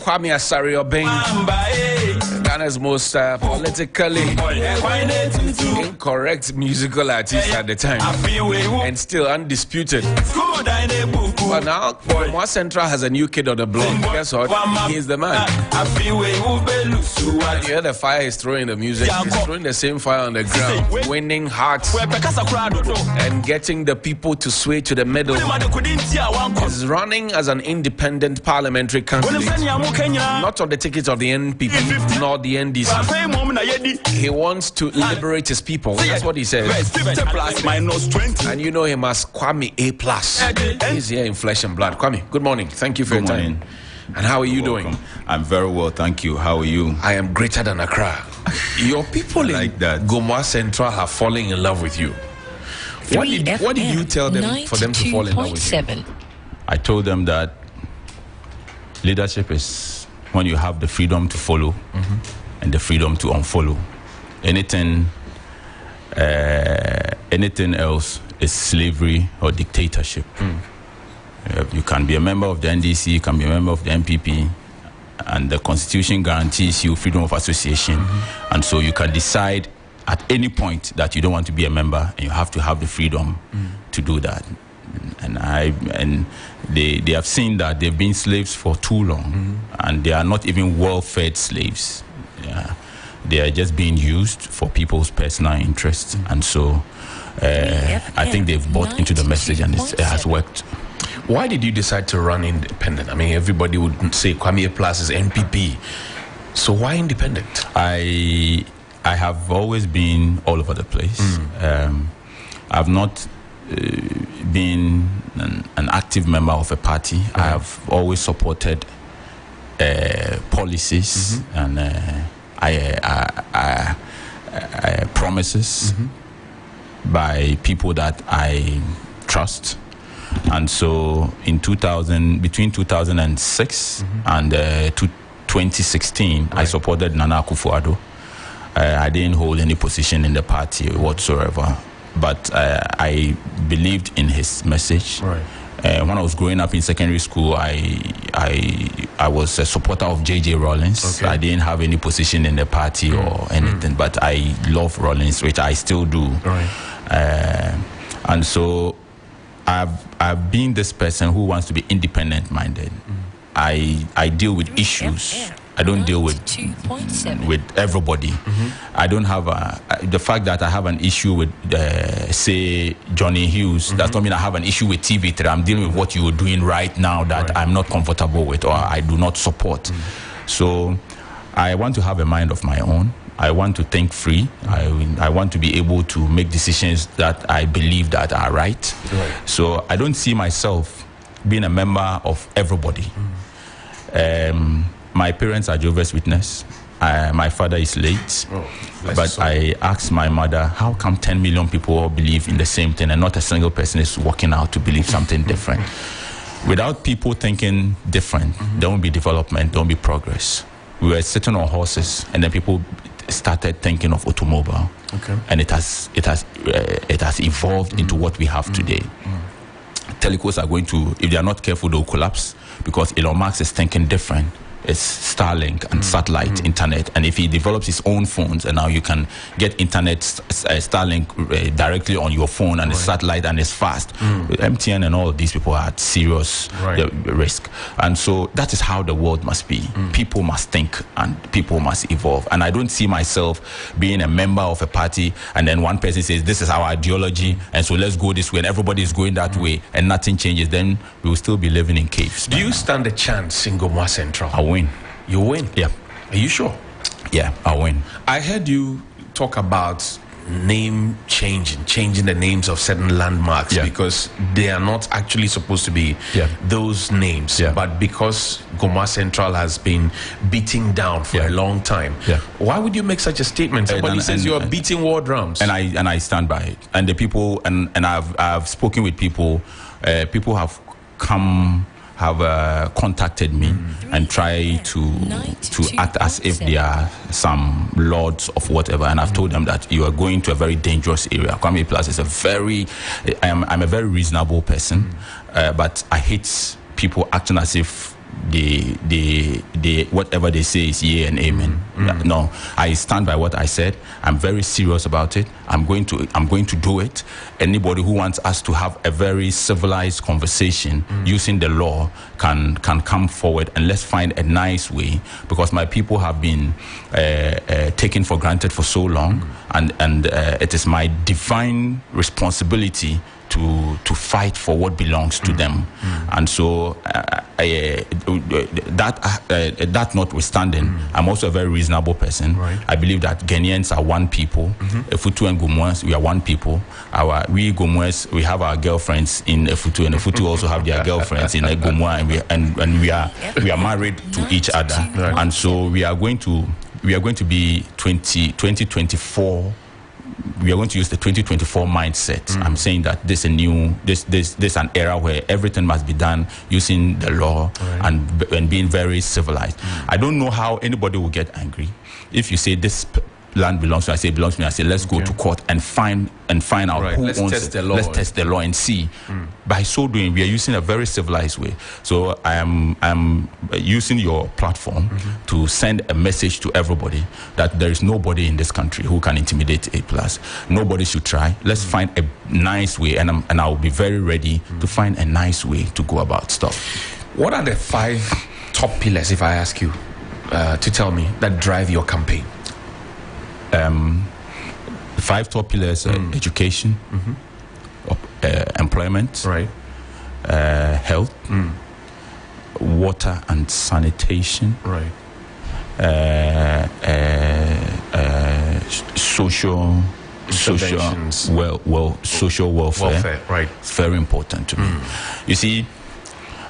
Kwame Asari-Obeng, Ghana's most politically incorrect musical artist at the time, and still undisputed. But now, Gloma Central has a new kid on the block. Guess what? He's the man. You hear the fire he's throwing the music. He's throwing the same fire on the ground, winning hearts and getting the people to sway to the middle. He's running as an independent parliamentary candidate, not on the ticket of the NPP nor the NDC. He wants to liberate his people. That's what he says. And you know him as Kwame A+. He's here in flesh and blood. Kwame, good morning. Thank you for your time. And how are you doing? I'm very well, thank you. How are you? I am greater than Accra. Your people like in that. Gloma Central are falling in love with you. What did you tell them for them to fall in love with you? I told them that leadership is when you have the freedom to follow and the freedom to unfollow. Anything else is slavery or dictatorship. You can be a member of the NDC, you can be a member of the MPP, and the Constitution guarantees you freedom of association, and so you can decide at any point that you don't want to be a member, and you have to have the freedom to do that. And they have seen that they've been slaves for too long, and they are not even well-fed slaves. They are just being used for people's personal interests, and so I think they've bought into the message, and it has worked. Why did you decide to run independent? I mean, everybody would say Kwame Plus is NPP. So why independent? I have always been all over the place. I've not been an active member of a party. I have always supported policies and promises by people that I trust. And so in between 2006 and 2016, I supported Nana Akufo-Addo. I didn't hold any position in the party whatsoever, but I believed in his message. When I was growing up in secondary school, I was a supporter of J.J. Rawlings. I didn't have any position in the party or anything, but I love Rawlings, which I still do. And so I've been this person who wants to be independent-minded. I deal with issues. I don't deal with everybody. I don't have the fact that I have an issue with, say, Johnny Hughes, does not mean I have an issue with TV3. I'm dealing with what you're doing right now that I'm not comfortable with or I do not support. So I want to have a mind of my own. I want to think free. I want to be able to make decisions that I believe that are right. So I don't see myself being a member of everybody. My parents are Jehovah's Witness. My father is late. But I asked my mother, how come 10 million people all believe in the same thing and not a single person is walking out to believe something different? Without people thinking different, there won't be development, there won't be progress. We were sitting on horses and then people started thinking of automobile, and it has evolved into what we have today. Telecos are going to, if they are not careful, they'll collapse because Elon Musk is thinking different. It's Starlink and satellite internet, and if he develops his own phones, and now you can get internet Starlink directly on your phone, and it's satellite and it's fast. MTN and all of these people are at serious risk, and so that is how the world must be. People must think and people must evolve, and I don't see myself being a member of a party and then one person says this is our ideology and so let's go this way and everybody is going that way and nothing changes. Then we will still be living in caves. Do you stand a chance in Gloma Central? I win. You win? Yeah. Are you sure? Yeah, I'll win. I heard you talk about changing the names of certain landmarks because they are not actually supposed to be those names, but because Gloma Central has been beaten down for a long time. Why would you make such a statement? Somebody says you are beating war drums, and I stand by it. And the people, and I've spoken with people. People have contacted me and try to act as if they are some lords of whatever, and I've told them that you are going to a very dangerous area. Kwame Plus is I'm a very reasonable person, but I hate people acting as if whatever they say is yea and amen. No, I stand by what I said. I'm very serious about it. I'm going to do it. Anybody who wants us to have a very civilized conversation using the law can come forward, and let's find a nice way, because my people have been taken for granted for so long, and it is my divine responsibility to fight for what belongs to them. And so that notwithstanding, I'm also a very reasonable person. Right. I believe that Ghanaians are one people. Efutu and Gomoas, we are one people. We Gomoas, we have our girlfriends in Efutu, and Efutu also have their girlfriends in Gomoa, and we are married to each other. Right. And so we are going to be 2024. We are going to use the 2024 mindset. I'm saying that this is an era where everything must be done using the law, and being very civilized. I don't know how anybody will get angry if you say this land belongs to me. I say it belongs to me. I say let's go to court and find out who owns it. Let's test the law and see. By so doing, we are using a very civilized way. So I'm using your platform to send a message to everybody that there is nobody in this country who can intimidate A+. Nobody should try. Let's find a nice way, and I'll be very ready to find a nice way to go about stuff. What are the 5 top pillars, if I ask you to tell me, that drive your campaign? 5 top pillars: education, employment, Right. Health, water and sanitation, Right. social welfare. Right. It's very important to me. You see,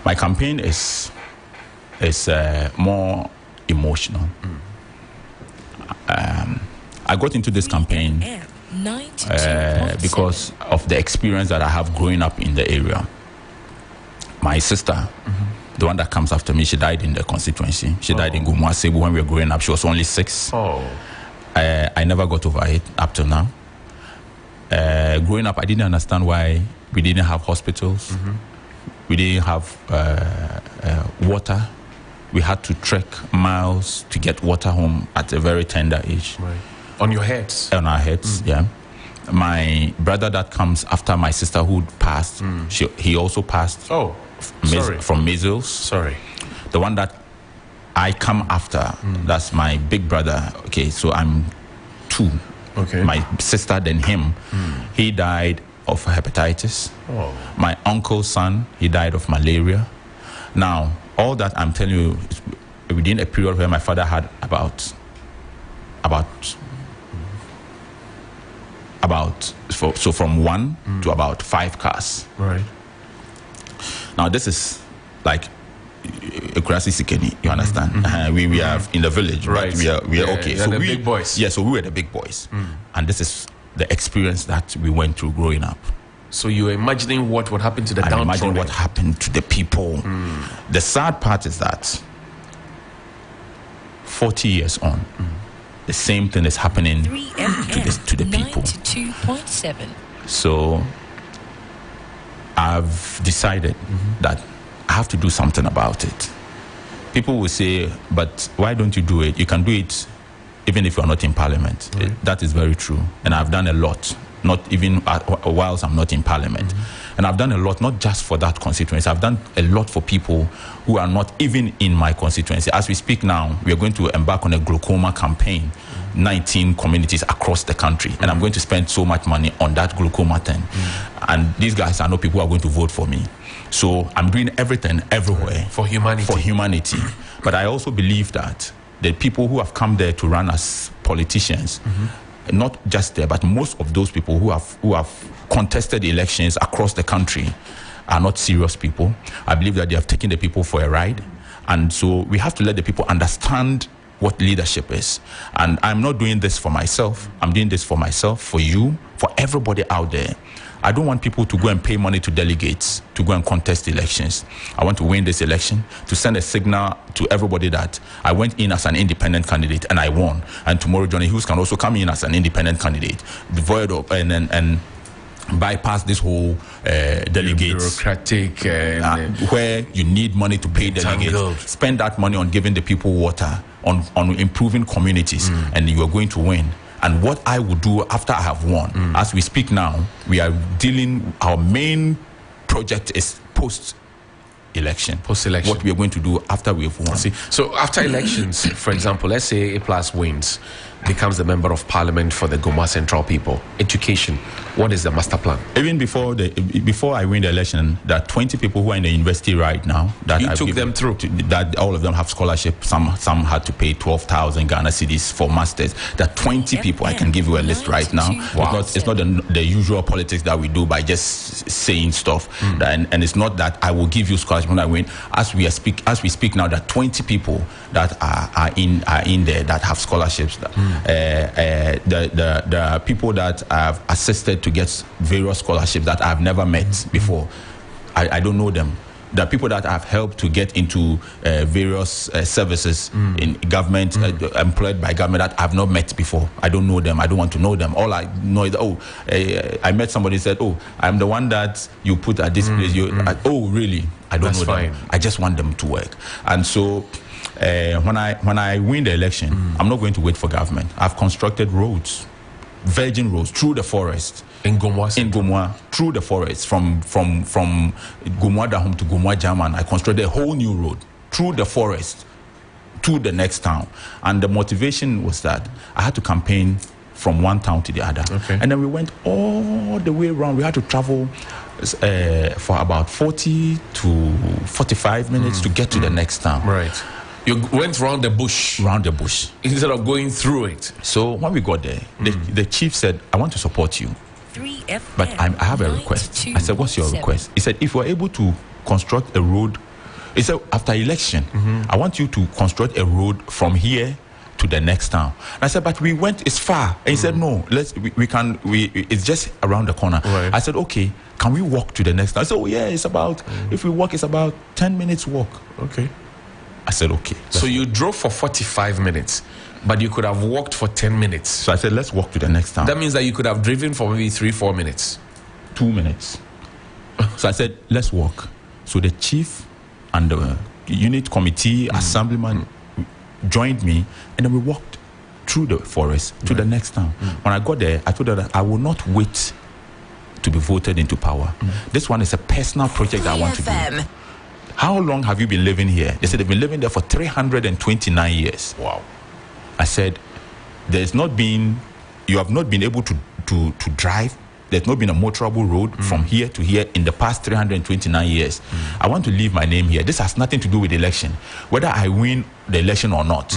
my campaign is more emotional. I got into this campaign because of the experience that I have growing up in the area. My sister, the one that comes after me, she died in the constituency. She died in Gumwasebu when we were growing up. She was only 6. I never got over it up till now. Growing up, I didn't understand why we didn't have hospitals. We didn't have water. We had to trek miles to get water home at a very tender age. Right. On your heads? On our heads, yeah. My brother that comes after my sister who passed, he also passed from measles. Sorry. The one that I come after, that's my big brother. Okay, so I'm 2. Okay. My sister, then him. He died of hepatitis. My uncle's son, he died of malaria. Now, all that I'm telling you is within a period where my father had about from 1 to about 5 cars. Right. Now this is like a Kurasi Sikeni, you understand? We are in the village, right? We are okay. So the big boys. Yeah, so we were the big boys, and this is the experience that we went through growing up. So you're imagining what would happen to the downtrodden. Imagine what happened to the people. The sad part is that 40 years on, the same thing is happening to the people. 92.7. So I've decided that I have to do something about it. People will say, but why don't you do it? You can do it even if you're not in parliament. That is very true. And I've done a lot, not even whilst I'm not in parliament. And I've done a lot, not just for that constituency. I've done a lot for people who are not even in my constituency. As we speak now, we are going to embark on a Glaucoma campaign, 19 communities across the country. And I'm going to spend so much money on that Glaucoma thing. And these guys are not people who are going to vote for me. So I'm doing everything everywhere. For humanity. But I also believe that the people who have come there to run as politicians, not just there, but most of those people who have contested elections across the country are not serious people. I believe that they have taken the people for a ride. And so we have to let the people understand what leadership is. And I'm not doing this for myself. I'm doing this for myself, for you, for everybody out there. I don't want people to go and pay money to delegates to go and contest elections. I want to win this election, to send a signal to everybody that I went in as an independent candidate and I won. And tomorrow Johnny Hughes can also come in as an independent candidate, devoid of and bypass this whole delegates bureaucratic where you need money to pay delegates. Spend that money on giving the people water, on improving communities, and you are going to win. And what I will do after I have won, as we speak now, we are dealing, our main project is post-election. What we are going to do after we have won. So after elections, for example, let's say A+ wins, becomes the member of parliament for the Goma Central people. Education, what is the master plan? Even before I win the election, there are 20 people who are in the university right now that you took them through. That all of them have scholarship. Some had to pay 12,000 Ghana cedis for masters. There are 20 people. I can give you a list right now. Wow. It's not the usual politics that we do by just saying stuff. And it's not that I will give you scholarship when I win. As we speak now, there are 20 people that are in there that have scholarships. The people that I've assisted to get various scholarships that I've never met before, I don't know them. The people that I've helped to get into various services in government, employed by government that I've not met before. I don't know them. I don't want to know them. All I know is, I met somebody who said, I'm the one that you put at this place. Oh, really? I don't know them. I just want them to work. And so when I win the election, I'm not going to wait for government. I've constructed roads, virgin roads through the forest. In Gomwa, through the forest, from Gomwa Dahom to Gomwa German, I constructed a whole new road through the forest to the next town. And the motivation was that I had to campaign from one town to the other. And then we went all the way around. We had to travel for about 40 to 45 minutes to get to the next town. Right. You went round the bush. Round the bush. Instead of going through it. So when we got there, the chief said, I want to support you. But I have a request. I said, what's your request? He said, if we're able to construct a road, he said, after election, I want you to construct a road from here to the next town. And I said, but we went, it's far. And he said, no, it's just around the corner. Right. I said, okay, can we walk to the next town? I said, oh yeah, it's about, if we walk, it's about 10 minutes walk. Okay. I said, okay. So you drove for 45 minutes, but you could have walked for 10 minutes. So I said, let's walk to the next town. That means that you could have driven for maybe 3-4 minutes. 2 minutes. So I said, let's walk. So the chief and the unit committee, assemblyman joined me, and then we walked through the forest to the next town. When I got there, I told her that I will not wait to be voted into power. This one is a personal project that I want to do. How long have you been living here? They said they've been living there for 329 years. Wow. I said, you have not been able to drive. There's not been a motorable road from here to here in the past 329 years. I want to leave my name here. This has nothing to do with the election. Whether I win the election or not,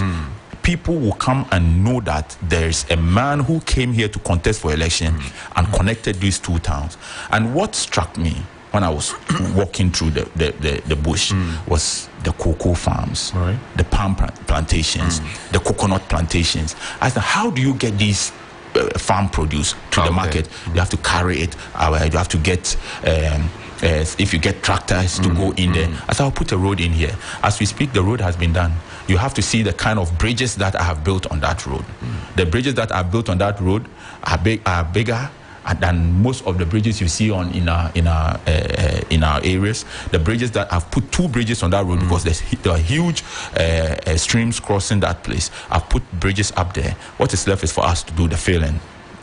people will come and know that there's a man who came here to contest for election and connected these two towns. And what struck me when I was walking through the bush was the Coco Farms, the palm plantations, the coconut plantations. I said, how do you get these farm produce to the market? You have to carry it. You have to get, if you get tractors to go in there. I said, I'll put a road in here. As we speak, the road has been done. You have to see the kind of bridges that I have built on that road. The bridges that I have built on that road are bigger than most of the bridges you see in our areas. The bridges that I've put 2 bridges on that road because there are huge streams crossing that place. I've put bridges up there. What is left is for us to do the filling.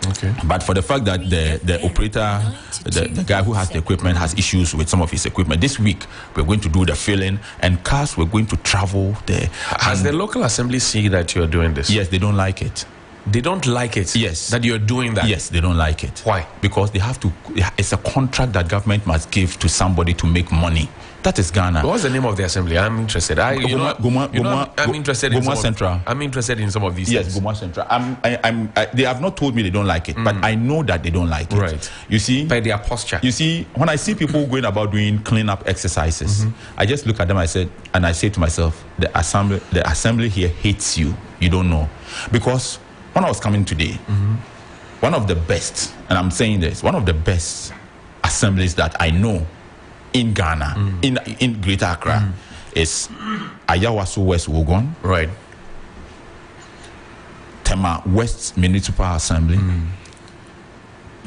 Okay. But for the fact that the operator, the guy who has the equipment, has issues with some of his equipment, this week we're going to do the filling, and cars we're going to travel there. Has the local assembly seen that you're doing this? Yes, they don't like it. They don't like it? Yes. That you're doing that? Yes, they don't like it. Why? Because they have to, it's a contract that government must give to somebody to make money. That is Ghana. What's the name of the assembly? I'm interested. I'm interested in Goma Central. I'm interested in some of these things. Yes, Goma Central. They have not told me they don't like it, but I know that they don't like it. Right. You see? By their posture. You see, when I see people going about doing clean-up exercises, I just look at them, I say to myself, the assembly here hates you. You don't know. Because when I was coming today, one of the best, and I'm saying this, one of the best assemblies that I know in Ghana, in Greater Accra, is Ayawaso West Wogon, right? Tema West Municipal Assembly,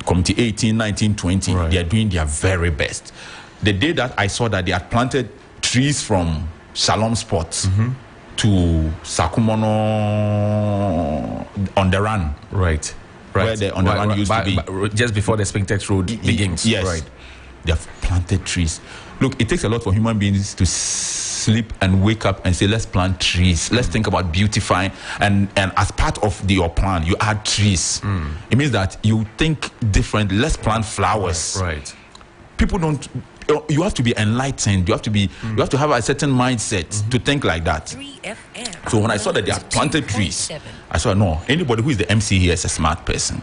Committee 18, 19, 20. Right. They are doing their very best. The day that I saw that they had planted trees from Shalom Sports to Sakumono on the run. Right. Where the on the run used to be. Just before the Spintex Road begins. Yes. Right. They have planted trees. Look, it takes a lot for human beings to sleep and wake up and say, let's plant trees. Let's think about beautifying. And as part of your plan, you add trees. It means that you think different. Let's plant flowers. Right. People don't. You have to be enlightened. You have to be. You have to have a certain mindset to think like that. So when I saw that they had planted trees, I saw, no, anybody who is the MC here is a smart person.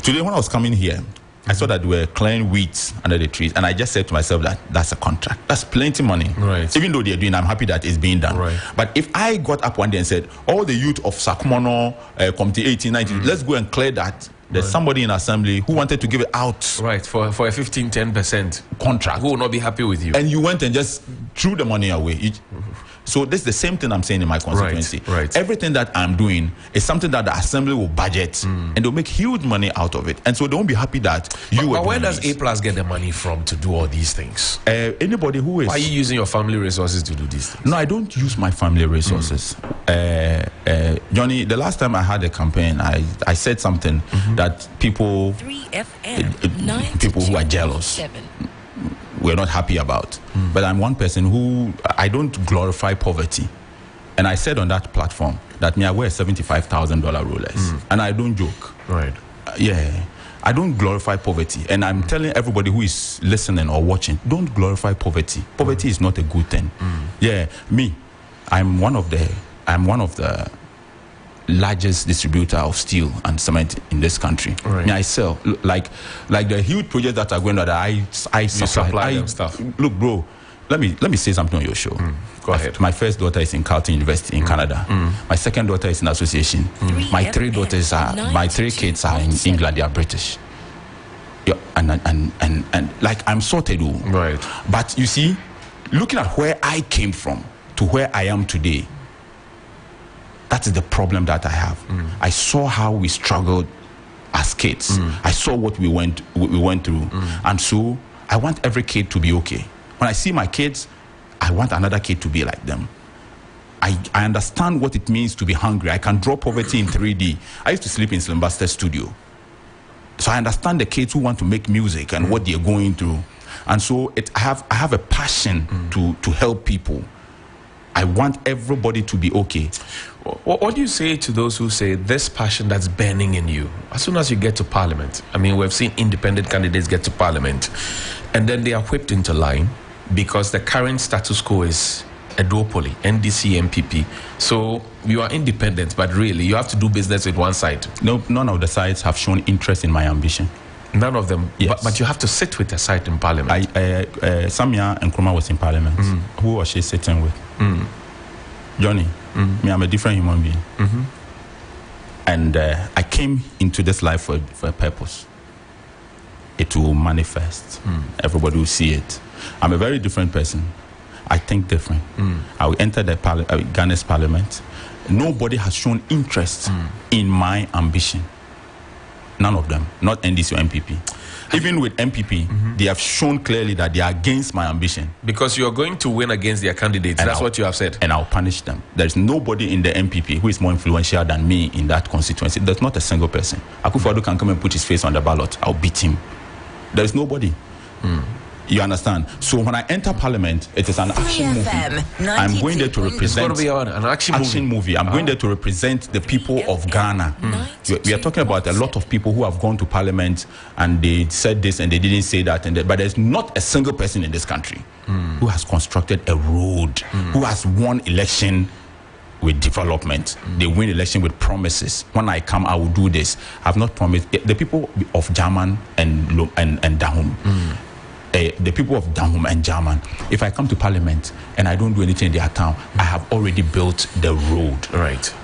Today when I was coming here, I saw that they were clearing weeds under the trees, and I just said to myself that that's a contract. That's plenty money. Right. Even though they're doing, I'm happy that it's being done. Right. But if I got up one day and said, all the youth of Sakumono, Committee 18, 19, let's go and clear that. There's somebody in assembly who wanted to give it out. Right, for a 15-10% contract. Who will not be happy with you. And you went and just threw the money away. So this is the same thing I'm saying in my constituency. Right. Everything that I'm doing is something that the assembly will budget and they'll make huge money out of it. And so they won't be happy that you But where does A+ get the money from to do all these things? Anybody who is... Why are you using your family resources to do these things? No, I don't use my family resources. Johnny, the last time I had a campaign, I said something that people who are jealous we're not happy about. But I'm one person who, I don't glorify poverty. And I said on that platform that I wear $75,000 Rolex. And I don't joke. Right. Yeah. I don't glorify poverty. And I'm telling everybody who is listening or watching, don't glorify poverty. Poverty is not a good thing. Yeah, me, I'm one of the largest distributor of steel and cement in this country. Right. I sell like the huge projects that are going on that I supply them stuff. Look, bro, let me say something on your show. Go ahead. My first daughter is in Carleton University in Canada. My second daughter is in association. My three kids are in England. They are British. Yeah, and like I'm sorted. Right. But you see, looking at where I came from to where I am today, that is the problem that I have. I saw how we struggled as kids. I saw what we went through. And so I want every kid to be okay. When I see my kids, I want another kid to be like them. I understand what it means to be hungry. I can draw poverty in 3D. I used to sleep in Slim Buster's studio. So I understand the kids who want to make music and what they're going through. And so I have a passion to help people. I want everybody to be okay. What do you say to those who say this passion that's burning in you, as soon as you get to parliament? I mean, we've seen independent candidates get to parliament and then they are whipped into line because the current status quo is a duopoly, NDC, MPP. So you are independent, but really you have to do business with one side. No, none of the sides have shown interest in my ambition. None of them. Yes. But you have to sit with a side in parliament. Samia and Kroma was in parliament. Who was she sitting with? Johnny. Me, I'm a different human being. And I came into this life for a purpose. It will manifest. Everybody will see it. I'm a very different person. I think different. I will enter the Ghana's parliament. Nobody has shown interest in my ambition. None of them. Not NDC or MPP. Even with MPP, they have shown clearly that they are against my ambition. Because you are going to win against their candidates. That's what you have said. And I'll punish them. There's nobody in the MPP who is more influential than me in that constituency. There's not a single person. Akufo-Addo can come and put his face on the ballot. I'll beat him. There's nobody. You understand? So when I enter parliament, it is an action movie. I'm going there to represent. It's going to be an action movie. I'm going there to represent the people of Ghana. We are talking about a lot of people who have gone to parliament and they said this and they didn't say that. But there's not a single person in this country who has constructed a road, who has won election with development. They win election with promises. When I come, I will do this. I've not promised. The people of German and Dahom. The people of Dahom and German, if I come to parliament and I don't do anything in their town, I have already built the road. Right.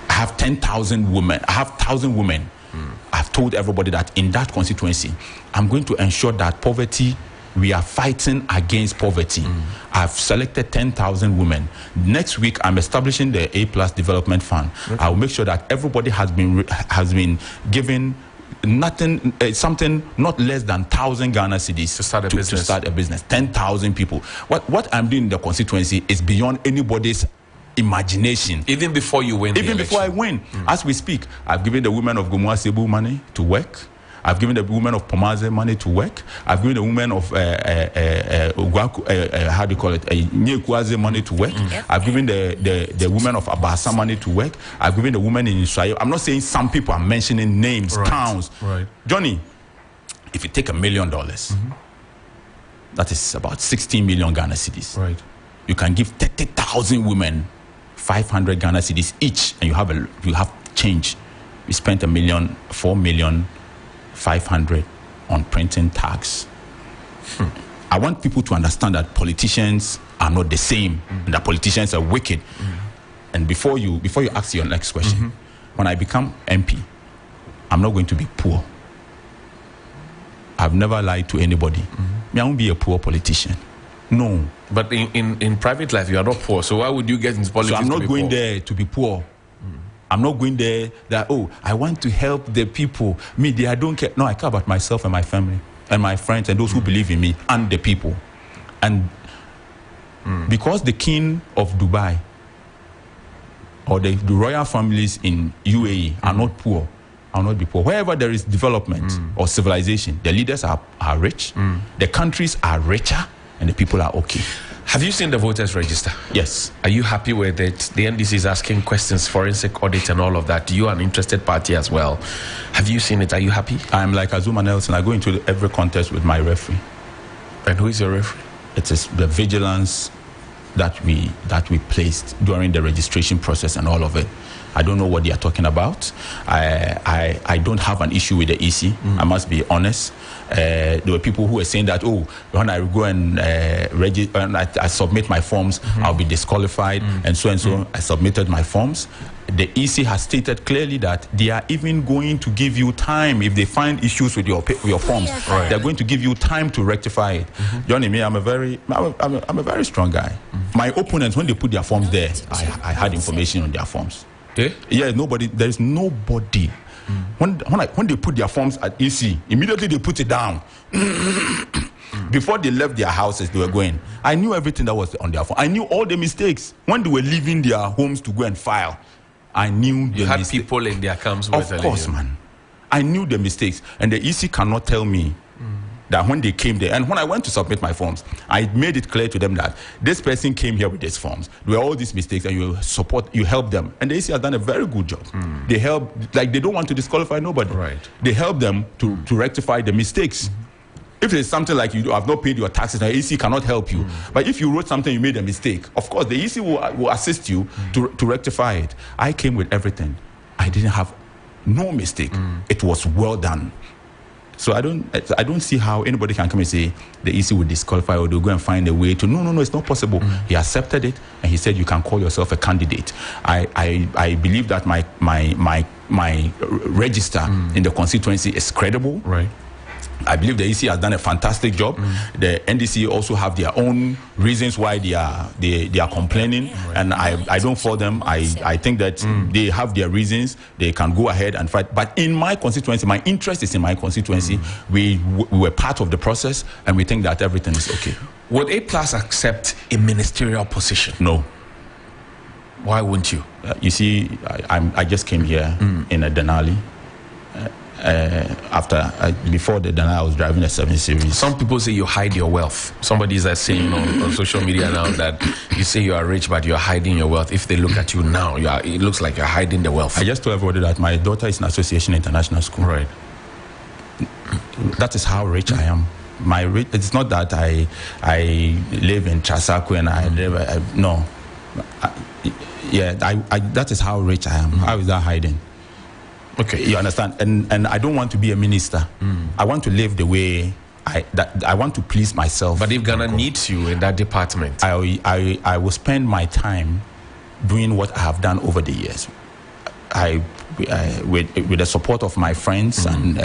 I have 10,000 women. I have 1,000 women. I've told everybody that in that constituency, I'm going to ensure that poverty, we are fighting against poverty. I've selected 10,000 women. Next week, I'm establishing the A+ Development Fund. I will make sure that everybody has been given nothing, something not less than 1,000 Ghana cedis to start a business. 10,000 people. What I'm doing in the constituency is beyond anybody's imagination. Even before you win. Even before I win. As we speak, I've given the women of Gomwa Sebu money to work. I've given the women of Pomaze money to work. I've given the women of how do you call it, Nyekwaze money to work. I've given the women of Abasa money to work. I've given the women in Israel. I'm not saying some people. I'm mentioning names, towns. Right. Johnny, if you take $1 million, that is about 16 million Ghana cedis. Right. You can give 30,000 women 500 Ghana cedis each, and you have change. We spent $4,500,000 on printing tags. I want people to understand that politicians are not the same, and that politicians are wicked. And before you ask your next question, when I become MP, I'm not going to be poor. I've never lied to anybody. I won't be a poor politician. No. But in private life, you are not poor. So why would you get into politics? So I'm not going there to be poor. I'm not going there that, I want to help the people. I don't care. No, I care about myself and my family and my friends and those who believe in me and the people. And because the king of Dubai or the royal families in UAE are not poor, I'll not be poor. Wherever there is development or civilization, the leaders are rich, the countries are richer, and the people are okay. Have you seen the voters register? Yes. Are you happy with it? The NDC is asking questions, forensic audit and all of that. You are an interested party as well. Have you seen it? Are you happy? I'm like Azuma Nelson. I go into every contest with my referee. And who is your referee? It is the vigilance that we placed during the registration process and all of it. I don't know what they are talking about. I don't have an issue with the EC. I must be honest. There were people who were saying that, when I go and register and I submit my forms, I'll be disqualified, and so and so. I submitted my forms. The EC has stated clearly that they are even going to give you time if they find issues with your forms. Right. They're going to give you time to rectify it. Johnny, I'm a very strong guy. My opponents, when they put their forms there, I had information on their forms. Yeah, there is nobody. When they put their forms at EC, immediately they put it down. Before they left their houses, they were going. I knew everything that was on their form. I knew all the mistakes. When they were leaving their homes to go and file, I knew you had people in their camps. Of course, man. I knew the mistakes, and the EC cannot tell me that when they came there, and when I went to submit my forms, I made it clear to them that this person came here with these forms. There were all these mistakes, and you help them. And the EC has done a very good job. They help, they don't want to disqualify nobody. Right. They help them to rectify the mistakes. If there's something like you have not paid your taxes, the EC cannot help you. But if you wrote something, you made a mistake, of course, the EC will assist you to rectify it. I came with everything. I didn't have no mistake. It was well done. So I don't see how anybody can come and say the EC will disqualify or they'll go and find a way to. No, it's not possible. He accepted it, and he said you can call yourself a candidate. I believe that my register in the constituency is credible. Right. I believe the EC has done a fantastic job. The NDC also have their own reasons why they are complaining, and I don't fault them. I think that they have their reasons. They can go ahead and fight. But in my constituency, my interest is in my constituency. We were part of the process, and we think that everything is okay. Would A+ accept a ministerial position? No. Why wouldn't you? You see, I just came here in a Denali. Before the Denali, I was driving a 7 Series. Some people say you hide your wealth. Somebody is saying on social media now that you say you are rich, but you are hiding your wealth. If they look at you now, it looks like you're hiding the wealth. I just told everybody that my daughter is in Association International School. Right. That is how rich I am. It's not that I live in Trasaku and I live. No. That is how rich I am. How is that hiding? Okay, you understand, and I don't want to be a minister. I want to live the way I want to please myself. But if Ghana needs you in that department, I will spend my time doing what I have done over the years. With the support of my friends and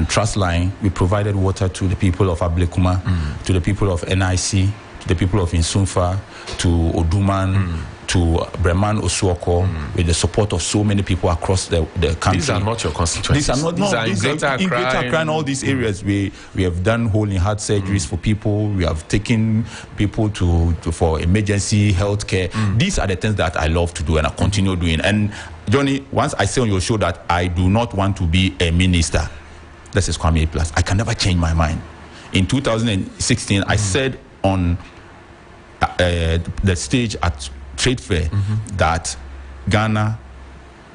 Trustline, we provided water to the people of Blankson, to the people of NIC, to the people of Insumfa, to Oduman. to Breman Osuoko, with the support of so many people across the country. These are not your constituencies. These are not. No, these are in Greater Accra and all these areas. We have done whole in heart surgeries for people. We have taken people for emergency health care. These are the things that I love to do and I continue doing. And Johnny, once I say on your show that I do not want to be a minister, this is Kwame Plus. I can never change my mind. In 2016, I said on the stage at Trade Fair that Ghana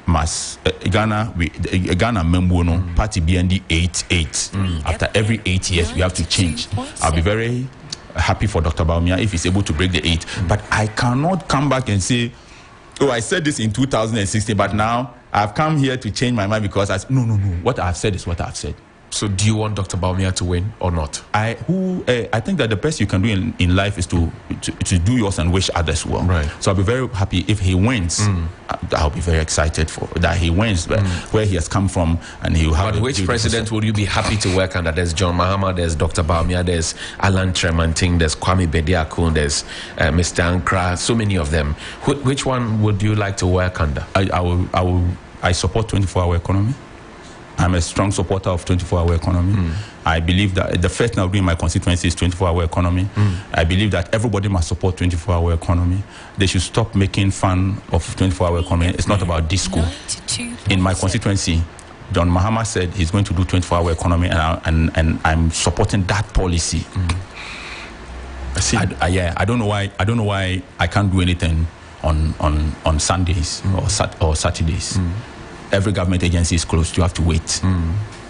must Ghana Membono Party BND 8-8. After every 8 years, we have to change. I'll be very happy for Dr. Bawumia if he's able to break the 8. But I cannot come back and say, oh, I said this in 2016, but now I've come here to change my mind because no. What I've said is what I've said. So do you want Dr. Bawumia to win or not? I think that the best you can do in life is to do yours and wish others well. Right. So I'll be very happy if he wins. I'll be very excited for that he wins, where he has come from, and he will have. But which president would you be happy to work under? There's John Mahama, there's Dr. Bawumia, there's Alan Tremanting, there's Kwame Bediakun, there's Mr. Ankra, so many of them. Which one would you like to work under? I support 24-hour economy. I'm a strong supporter of 24-hour economy. I believe that the first thing I'll do in my constituency is 24-hour economy. I believe that everybody must support 24-hour economy. They should stop making fun of 24-hour economy. It's not about disco. In my constituency, John Mahama said he's going to do 24-hour economy, and I'm supporting that policy. I see. I don't know why I can't do anything on Sundays or Saturdays. Every government agency is closed. You have to wait.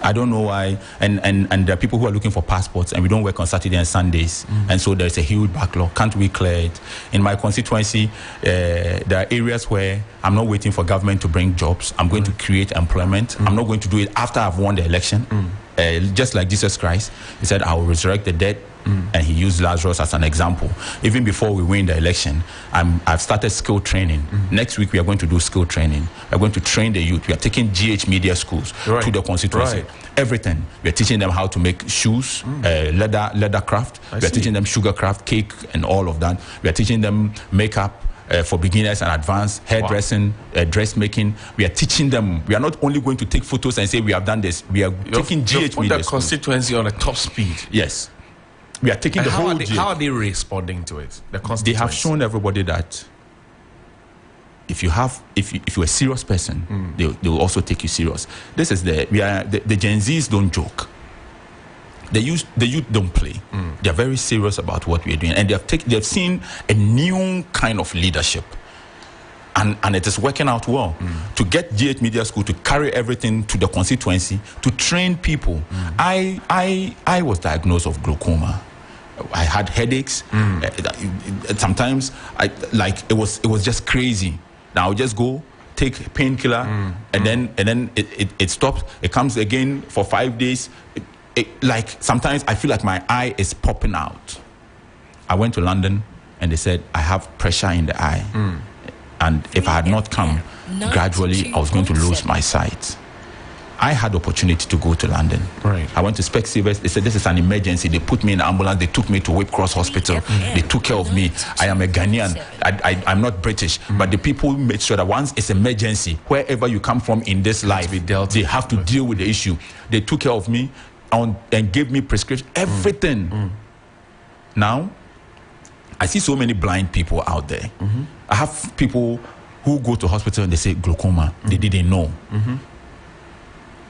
I don't know why. And there are people who are looking for passports, and we don't work on Saturday and Sundays. And so there's a huge backlog. Can't we clear it? In my constituency, there are areas where I'm not waiting for government to bring jobs. I'm going to create employment. I'm not going to do it after I've won the election. Just like Jesus Christ, he said, I will resurrect the dead. And he used Lazarus as an example. Even before we win the election, I've started skill training. Next week, we are going to do skill training. We're going to train the youth. We are taking GH media schools to the constituency. Everything. We are teaching them how to make shoes, leather craft. We are teaching them sugar craft, cake, and all of that. We are teaching them makeup for beginners and advanced, hairdressing, dressmaking. We are teaching them. We are not only going to take photos and say we have done this. We are taking GH media the constituency on a top speed. Yes. We are taking the whole. How are they responding to it? They have shown everybody that if you're a serious person, they will also take you serious. This is the Gen Zs don't joke. The youth don't play. They are very serious about what we are doing, and they've seen a new kind of leadership. And it is working out well. To get GH Media School to carry everything to the constituency, to train people. I was diagnosed with glaucoma. I had headaches. Sometimes it was just crazy. Now I'll just go take painkiller, and then it stops. It comes again for 5 days. Sometimes I feel like my eye is popping out. I went to London, and they said I have pressure in the eye, and if I had not come, gradually I was going to lose my sight. I had the opportunity to go to London. Right. I went to Specsavers. They said this is an emergency. They put me in an ambulance. They took me to Whip Cross Hospital. They took care of me. I am a Ghanaian. I'm not British. But the people made sure that once it's emergency, wherever you come from in this life, they have to deal with the issue. They took care of me and gave me prescription, everything. Now, I see so many blind people out there. I have people who go to hospital and they say glaucoma. They didn't know.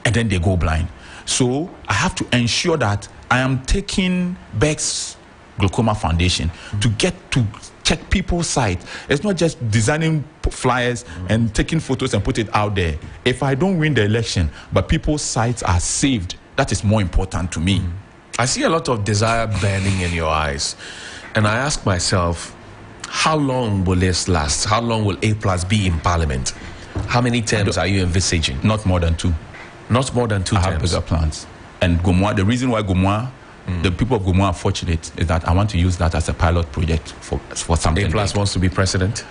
And then they go blind. So I have to ensure that I am taking Beck's Glaucoma Foundation to get to check people's sight. It's not just designing flyers and taking photos and put it out there. If I don't win the election, but people's sights are saved, that is more important to me. I see a lot of desire burning in your eyes. And I ask myself, how long will this last? How long will A+ be in Parliament? How many terms are you envisaging? Not more than 2. Not more than 2 terms. I have bigger plans. And Gomoa, the reason why Gomoa, the people of Gomoa are fortunate is that I want to use that as a pilot project for something. A+ wants to be president?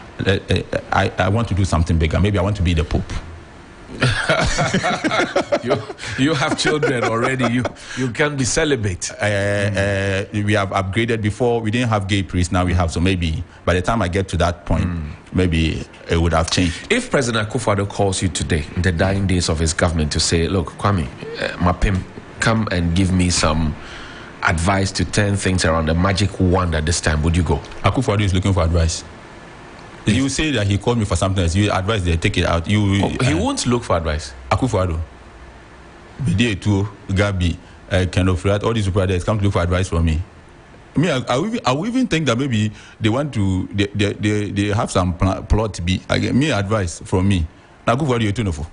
I want to do something bigger. Maybe I want to be the Pope. you have children already. You can be celibate. We have upgraded. Before we didn't have gay priests. Now we have. So maybe by the time I get to that point, maybe it would have changed. If President Akufo-Addo calls you today, in the dying days of his government, to say, "Look, Kwame, Mapim, come and give me some advice to turn things around, a magic wand at this time," would you go? Akufo-Addo is looking for advice. You say that he called me for something else. You advise they take it out. He won't look for advice. Akufo-Addo, Bide too, Gabi, kind of that. All these people that come to look for advice from me. I will even think that maybe they want to. They have some plot to be. Me advice from me. Now Akufo-Addo, you too know for.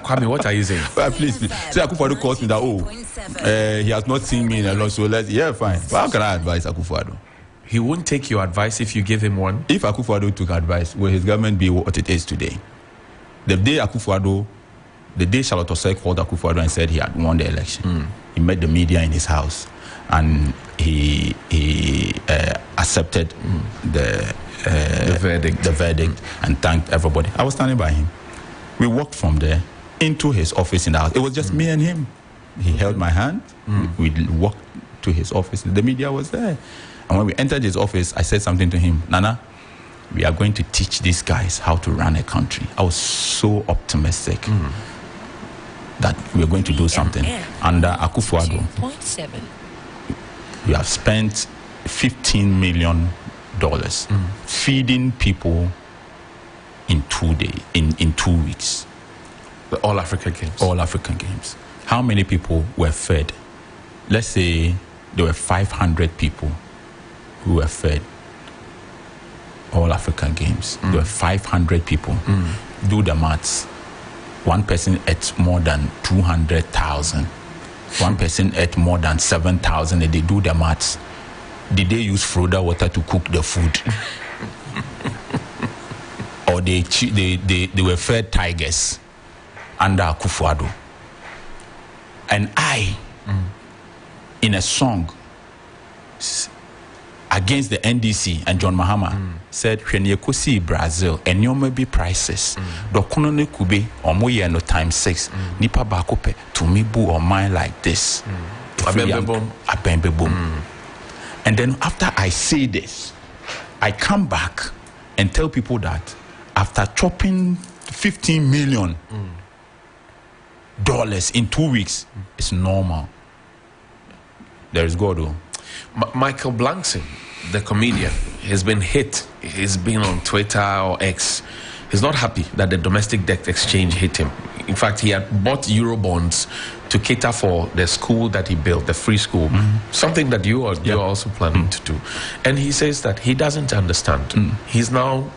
Kwame, what are you saying? Please. Say Akufo-Addo calls me that, he has not seen me in a long, so fine. But how can I advise Akufo-Addo? He won't take your advice if you give him one? If Akufo-Addo took advice, will his government be what it is today? The day Charlotte Osei called Akufo-Addo and said he had won the election, he met the media in his house and he accepted the verdict and thanked everybody. I was standing by him. We walked from there into his office in the house. It was just me and him. He held my hand. We walked to his office. The media was there. And when we entered his office, I said something to him. Nana, we are going to teach these guys how to run a country. I was so optimistic that we are going to do something. Under Akufo-Addo, we have spent $15 million feeding people in 2 days, in 2 weeks. The All African Games. All African Games. How many people were fed? Let's say there were 500 people who were fed All African Games. There were 500 people. Do the maths. One person ate more than 200,000. One person ate more than 7,000. And they do the maths. Did they use Froda water to cook the food? Or they were fed tigers under Akufo-Addo? And I, in a song against the NDC and John Mahama, said, when you could see Brazil and you may be prices, the economy could be or more no times 6, nipa bakope to me boo or mine like this. Abembe boom. And then after I say this, I come back and tell people that after chopping $15 million in 2 weeks, it's normal. There is God. Michael Blankson, the comedian, has been hit. He's been on Twitter or X. He's not happy that the domestic debt exchange hit him. In fact, he had bought Eurobonds to cater for the school that he built, the free school, something that you're also planning to do. And he says that he doesn't understand. He's now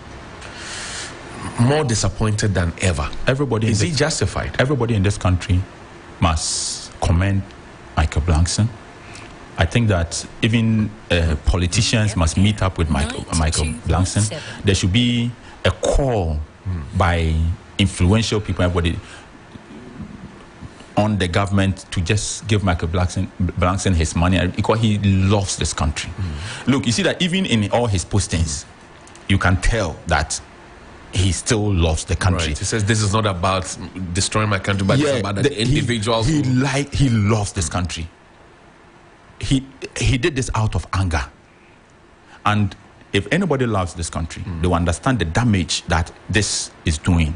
more disappointed than ever. Is he justified? Everybody in this country must commend Michael Blankson. I think that even politicians must meet up with Michael Blankson. There should be a call by influential people, everybody, on the government to just give Michael Blankson his money because he loves this country. Look, you see that even in all his postings, you can tell that he still loves the country. Right. He says this is not about destroying my country, but it's about the individuals. He loves this country. He did this out of anger. And if anybody loves this country, they will understand the damage that this is doing.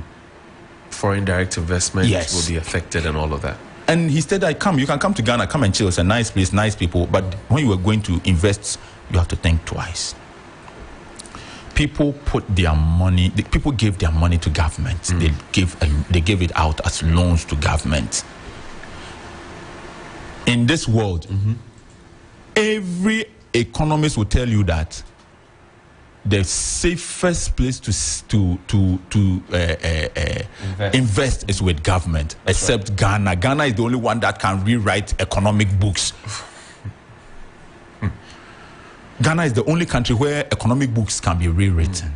Foreign direct investment will be affected and all of that. And he said, you can come to Ghana, come and chill. It's a nice place, nice people. But when you are going to invest, you have to think twice. People people give their money to government. They give it out as loans to government. In this world, every economist will tell you that the safest place to invest is with government. That's except right. Ghana. Ghana is the only one that can rewrite economic books. Ghana is the only country where economic books can be rewritten.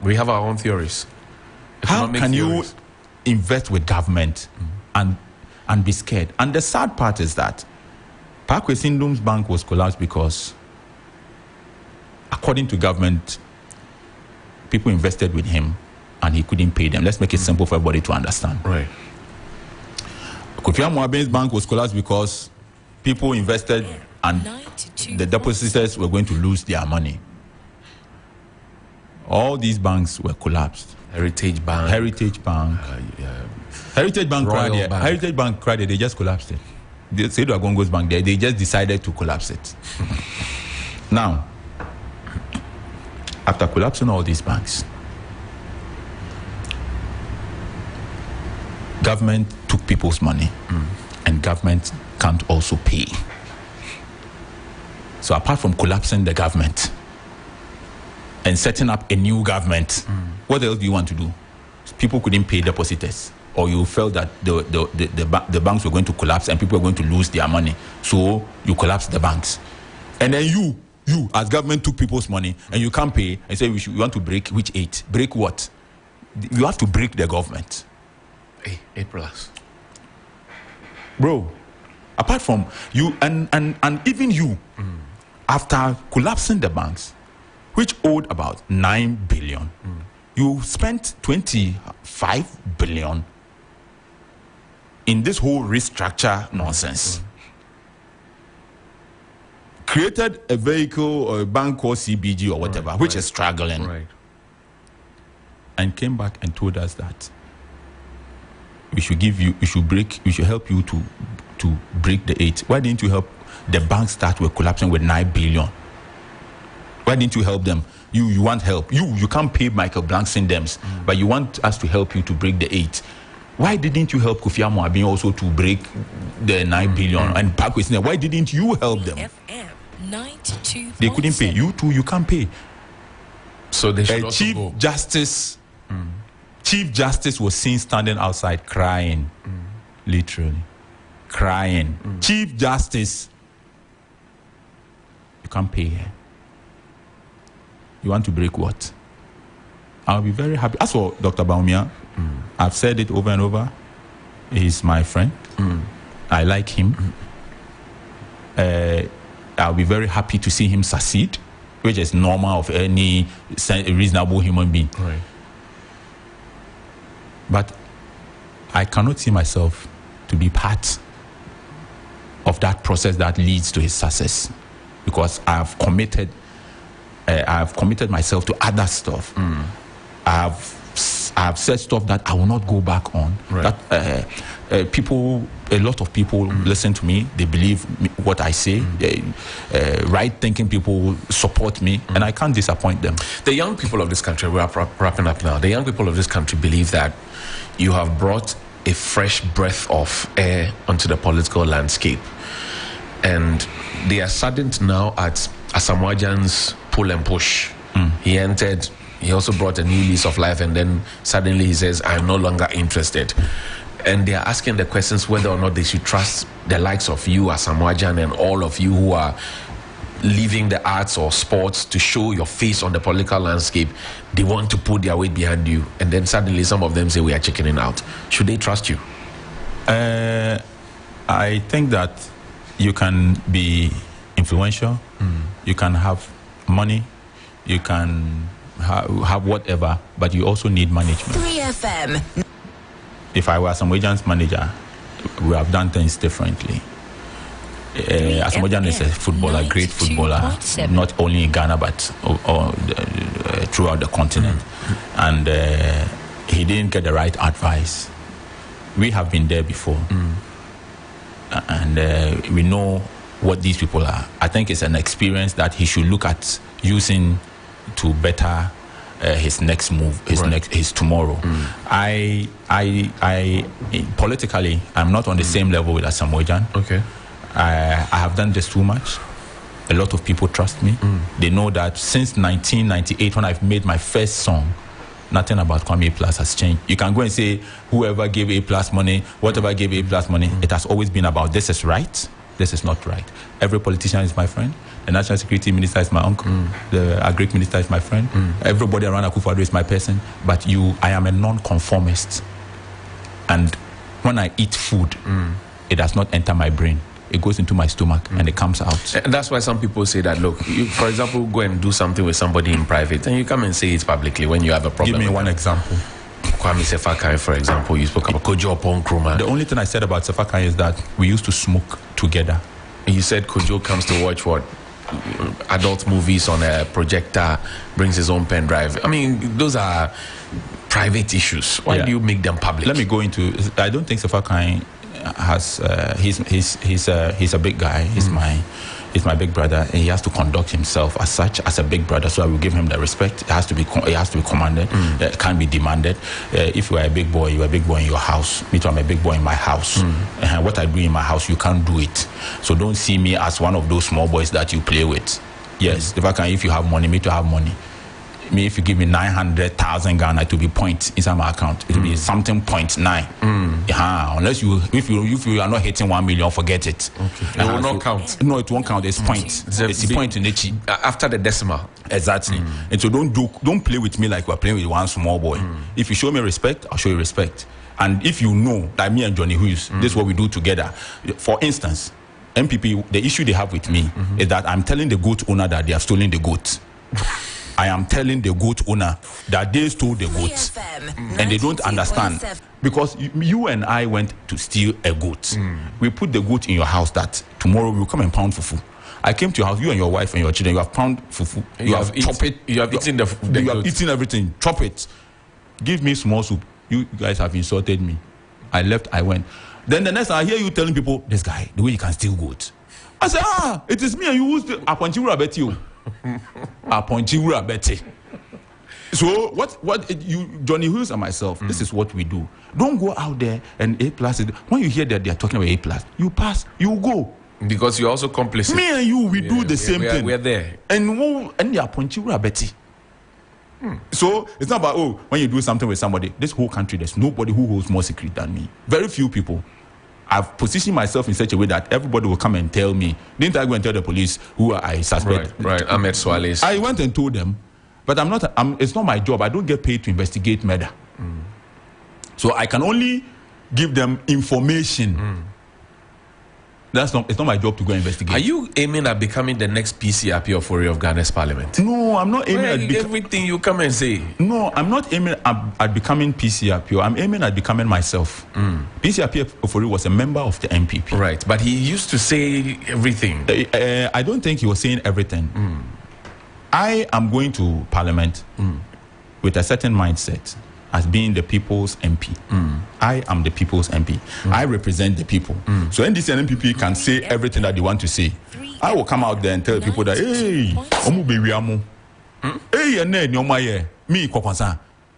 We have our own theories. How can you invest with government and be scared? And the sad part is that Parkway Sindum's bank was collapsed because, according to government, people invested with him and he couldn't pay them. Let's make it simple for everybody to understand. Right. Kofi Amoaben's bank was collapsed because people invested and the depositors were going to lose their money. All these banks were collapsed. Heritage Bank. Heritage Bank cried. Heritage Bank cried. They just collapsed it. They said Agongo's bank there. They just decided to collapse it. Now, after collapsing all these banks, government took people's money, and government can't also pay. So apart from collapsing the government and setting up a new government, what else do you want to do? People couldn't pay depositors, or you felt that the banks were going to collapse and people were going to lose their money, so you collapsed the banks. And then you as government took people's money and you can't pay and say you want to break which 8? Break what? You have to break the government. 8 plus. Bro, apart from you and even you, after collapsing the banks, which owed about 9 billion, you spent 25 billion in this whole restructure nonsense. Created a vehicle or a bank called CBG or whatever, which is struggling, and came back and told us that we should help you to break the 8. Why didn't you help the banks that were collapsing with 9 billion? Why didn't you help them? You want help. You can't pay Michael Blankson dems, but you want us to help you to break the 8. Why didn't you help Kofi Amoaben also to break the 9 billion and back with them? Why didn't you help them? They couldn't pay. You too, you can't pay. So they should also Chief go. Chief Justice was seen standing outside crying, literally crying. Chief Justice, you can't pay here. You want to break what? I'll be very happy. As for Dr. Baumia, I've said it over and over. He's my friend. I like him. I'll be very happy to see him succeed, which is normal of any reasonable human being. Right. But I cannot see myself to be part of that process that leads to his success, because I've committed myself to other stuff. I've said stuff that I will not go back on. Right. That a lot of people listen to me. They believe what I say. Right-thinking people support me, and I can't disappoint them. The young people of this country, we are wrapping up now. The young people of this country believe that you have brought a fresh breath of air onto the political landscape, and they are saddened now at Asamoah Gyan's pull and push. He entered. He also brought a new lease of life, and then suddenly he says, "I'm no longer interested." And they are asking the questions whether or not they should trust the likes of you, Asamoah Gyan, and all of you who are leaving the arts or sports to show your face on the political landscape. They want to put their weight behind you, and then suddenly some of them say we are chickening out. Should they trust you? I think that you can be influential, you can have money, you can have whatever, but you also need management. 3FM. If I were Asamoah Gyan's manager, we have done things differently. Asamoah Gyan is a footballer, great footballer, not only in Ghana but throughout the continent. And he didn't get the right advice. We have been there before, and we know what these people are. I think it's an experience that he should look at using to better his next move, his tomorrow. I politically, I'm not on the same level with Asamoah Gyan. Okay. I have done this too much. A lot of people trust me. They know that since 1998, when I've made my first song, nothing about Kwame A+ has changed. You can go and say whoever gave A+ money, whatever gave A+ money, it has always been about this is right, this is not right. Every politician is my friend. The National Security Minister is my uncle. The Agric Minister is my friend. Everybody around Akufo-Addo is my person. But I am a non-conformist. And when I eat food, it does not enter my brain. it goes into my stomach and it comes out. And that's why some people say that, look, you, for example, go and do something with somebody in private and you come and say it publicly when you have a problem. Give me one example. Kwame Sefakai, for example, you spoke about Kojo upon Nkrumah. The only thing I said about Sefakai is that we used to smoke together. You said Kojo comes to watch what? Adult movies on a projector, brings his own pen drive. I mean, those are private issues. Why do you make them public? Let me go into. I don't think Sefakai has. He's a big guy. He's my big brother, and he has to conduct himself as such, as a big brother. So I will give him the respect. It has to be commanded. It can't be demanded. If you are a big boy, you are a big boy in your house. Me too, I'm a big boy in my house. What I do in my house, you can't do it. So don't see me as one of those small boys that you play with. Yes, if you have money, me too have money. Me, if you give me 900,000 Ghana, it will be point inside my account. It will be something 0.9. Unless if you are not hitting 1 million, forget it. Okay. It will not count. No, it won't count. It's point. It's a point in the after the decimal. Exactly. And so don't play with me like you are playing with one small boy. If you show me respect, I'll show you respect. And if you know that me and Johnny Hughes, this is what we do together. For instance, MPP, the issue they have with me is that I'm telling the goat owner that they have stolen the goat. I am telling the goat owner that they stole the goats, and they don't understand, because you and I went to steal a goat. We put the goat in your house that tomorrow we'll come and pound fufu. I came to your house, you and your wife and your children, you have pound fufu. You have chop it. You have eaten the you have eaten everything. Chop it. Give me small soup. You guys have insulted me. I left. I went. Then the next time I hear you telling people, this guy, the way he can steal goats. I said, it is me and you who steal. Aponchiwura Betty. Aponchiwura Betty. So what you, Johnny Hughes and myself, this is what we do. Don't go out there and A+. When you hear that they are talking about A+, you pass, you go. Because you're also complicit. Me and you, we do the same thing. We're there. And the Aponchiwura Betty. So it's not about, when you do something with somebody, this whole country, there's nobody who holds more secret than me. Very few people. I've positioned myself in such a way that everybody will come and tell me. Didn't I go and tell the police who I suspect? Right. Ahmed Swales. I went and told them, but it's not my job. I don't get paid to investigate murder. So I can only give them information. It's not my job to go investigate. Are you aiming at becoming the next PCRP of Ghana's parliament? No, I'm not aiming at everything you come and say. No, I'm not aiming at becoming PCRP. I'm aiming at becoming myself. PCRP Ofori was a member of the MPP. Right, but he used to say everything. I don't think he was saying everything. I am going to parliament with a certain mindset as being the people's MP. I am the people's MP. I represent the people. So NDC and MPP can say everything that they want to say. I will come out there and tell people that, hey,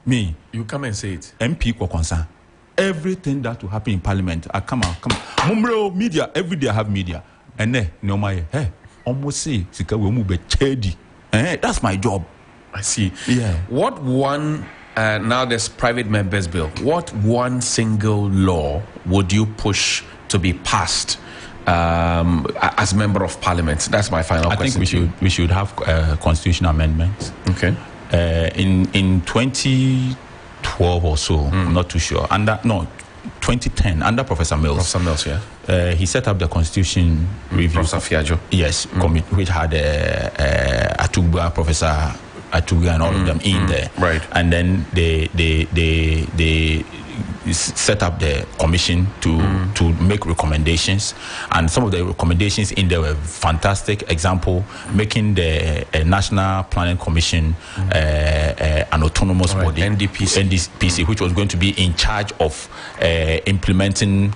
me. You come and say it. MP Kokonsa. Everything that will happen in parliament, I come out. Mumro media, every day I have media. And then, hey, almost say, that's my job. I see. Yeah. What one... now there's private members bill. What one single law would you push to be passed as member of parliament? That's my final question. I think we should have constitutional amendments. Okay. In 2012 or so, I'm not too sure. 2010 under Professor Mills. Professor Mills, yeah. He set up the Constitution Review. Professor Fiajo. Yes, which had Atugba, Professor Atuga and all of them in there, right? And then they set up the commission to make recommendations, and some of the recommendations in there were fantastic. Example, making the National Planning Commission an autonomous body, NDPC, which was going to be in charge of implementing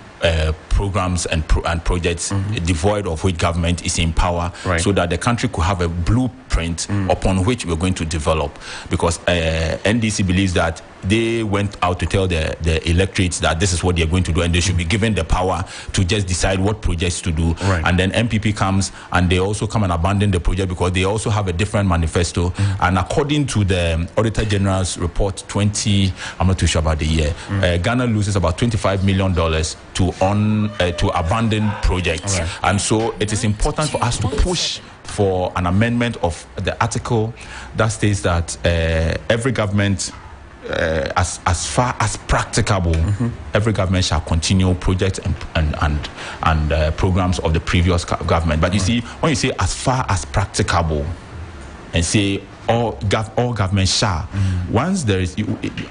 programs and projects devoid of which government is in power, so that the country could have a blueprint upon which we're going to develop. Because NDC believes that they went out to tell the electorates that this is what they're going to do, and they should be given the power to just decide what projects to do. And then MPP comes and they also come and abandon the project because they also have a different manifesto. And according to the Auditor General's report, I'm not too sure about the year, Ghana loses about $25 million to abandon projects. And so it is important for us to push for an amendment of the article that states that every government as far as practicable, every government shall continue projects and programs of the previous government. But you see, when you say as far as practicable, and say all governments shall, once there is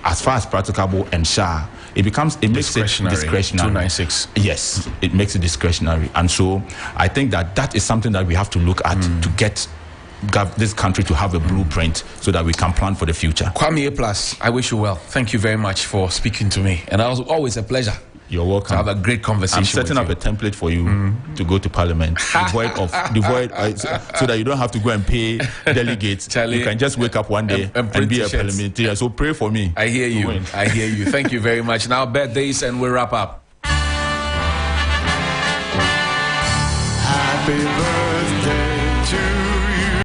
as far as practicable and shall, it makes it discretionary. 296. Yes, it makes it discretionary, and so I think that is something that we have to look at to get this country to have a blueprint so that we can plan for the future. Kwame A+, I wish you well. Thank you very much for speaking to me, and it was always a pleasure. You're welcome. To have a great conversation. I'm setting up a template for you to go to Parliament, devoid so that you don't have to go and pay delegates. Charlie, you can just wake up one day and be a parliamentarian. So pray for me. I hear you. I hear you. Thank you very much. Now birthdays, and we'll wrap up.